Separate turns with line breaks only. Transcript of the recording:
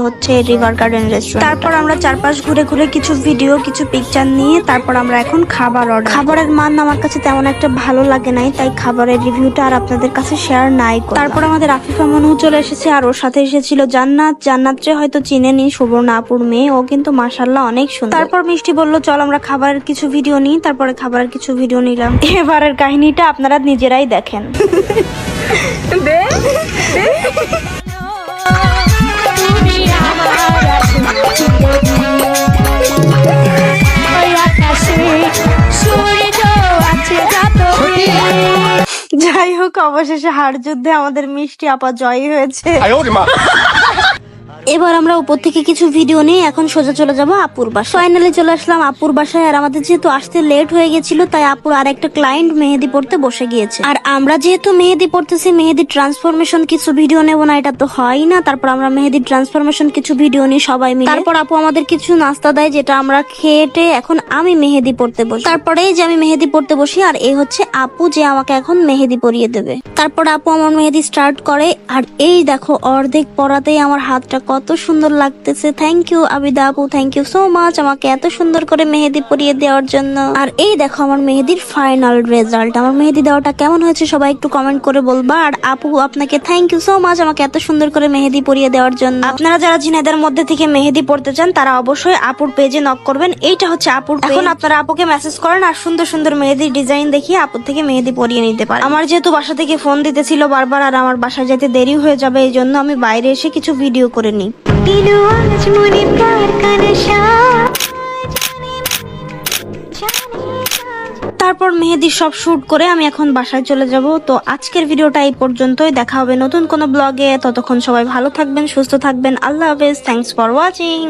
হচ্ছে river garden restaurant. তারপর আমরা চারপাশ ঘুরে ঘুরে কিছু ভিডিও কিছু পিকচার নিয়ে তারপর আমরা এখন খাবার অর্ডার। খাবারের মান আমার কাছে তেমন একটা ভালো লাগে নাই, তাই খাবারের রিভিউটা আর আপনাদের কাছে শেয়ার নাই। তারপর আমাদের আফিফা মনু চলে এসেছে আর ওর সাথে এসেছিল জান্নাত। জান্নাতরে হয়তো চিনেনি, সুবর্ণা আপুর মেয়ে, ও কিন্তু মাশাআল্লাহ অনেক সুন্দর। তারপর মিষ্টি বললো চল আমরা খাবারের কিছু ভিডিও নিই, তারপরে খাবারের কিছু ভিডিও নিলাম। এবারের কাহিনীটা আপনারা নিজেরাই দেখেন। যাই হোক, অবশেষে হাড় যুদ্ধে আমাদের মিষ্টি আপা জয়ী হয়েছে। এবার আমরা উপর থেকে কিছু ভিডিও নিয়ে এখন সোজা চলে যাব আপুর বাসায়। ফাইনালি চলে আসলাম আপুর বাসায়। আর আমাদের যেহেতু আসতে লেট হয়ে গেছিল, তাই আপুর আর একটা ক্লায়েন্ট মেহেদি পড়তে বসে গিয়েছে। আর আমরা যেহেতু মেহেদি পড়তেছি, মেহেদি ট্রান্সফরমেশন কিছু ভিডিও নেব না, এটা তো হয় না। তারপর আমরা মেহেদি ট্রান্সফরমেশন কিছু ভিডিও নিই সবাই মিলে। তারপর আপু আমাদের কিছু নাস্তা দেয়, যেটা আমরা খেয়ে এখন আমি মেহেদি পড়তে বসি। তারপরে যে আমি মেহেদি পড়তে বসি, আর এই হচ্ছে আপু যে আমাকে এখন মেহেদি পরিয়ে দেবে। তারপর আপু আমার মেহেদি স্টার্ট করে, আর এই দেখো অর্ধেক পরাতেই আমার হাতটা কত সুন্দর লাগতেছে। থ্যাংক ইউ আবিদা আপু, থ্যাংক ইউ সো মাচ আমাকে এত সুন্দর করে মেহেদি পরিয়ে দেওয়ার জন্য। আর এই দেখো আমার মেহেদির ফাইনাল রেজাল্ট। আমার মেহেদি দেওয়াটা কেমন হয়েছে সবাই একটু কমেন্ট করে বলবা। আর আপু আপনাকে থ্যাংক ইউ সো মাচ আমাকে এত সুন্দর করে মেহেদি পরিয়ে দেওয়ার জন্য। আপনারা যারা ঝিনাইদের মধ্যে থেকে মেহেদি পড়তে চান, তারা অবশ্যই আপুর পেজে নক করবেন। এইটা হচ্ছে আপুর পেজ। এখন আপনারা আপুকে মেসেজ করেন আর সুন্দর সুন্দর মেহেদির ডিজাইন দেখিয়ে আপুর থেকে মেহেদি পরিয়ে নিতে পারেন। আমার যেহেতু বাসা থেকে ফোন দিতেছিল বারবার, আর আমার বাসায় যেতে দেরি হয়ে যাবে, এই জন্য আমি বাইরে এসে কিছু ভিডিও করে নিই। তারপর মেহেদি সব শুট করে আমি এখন বাসায় চলে যাব। তো আজকের ভিডিওটা এই পর্যন্তই, দেখা হবে নতুন কোনো ব্লগে। ততক্ষণ সবাই ভালো থাকবেন, সুস্থ থাকবেন। আল্লাহ হাফেজ, থ্যাংকস ফর ওয়াচিং।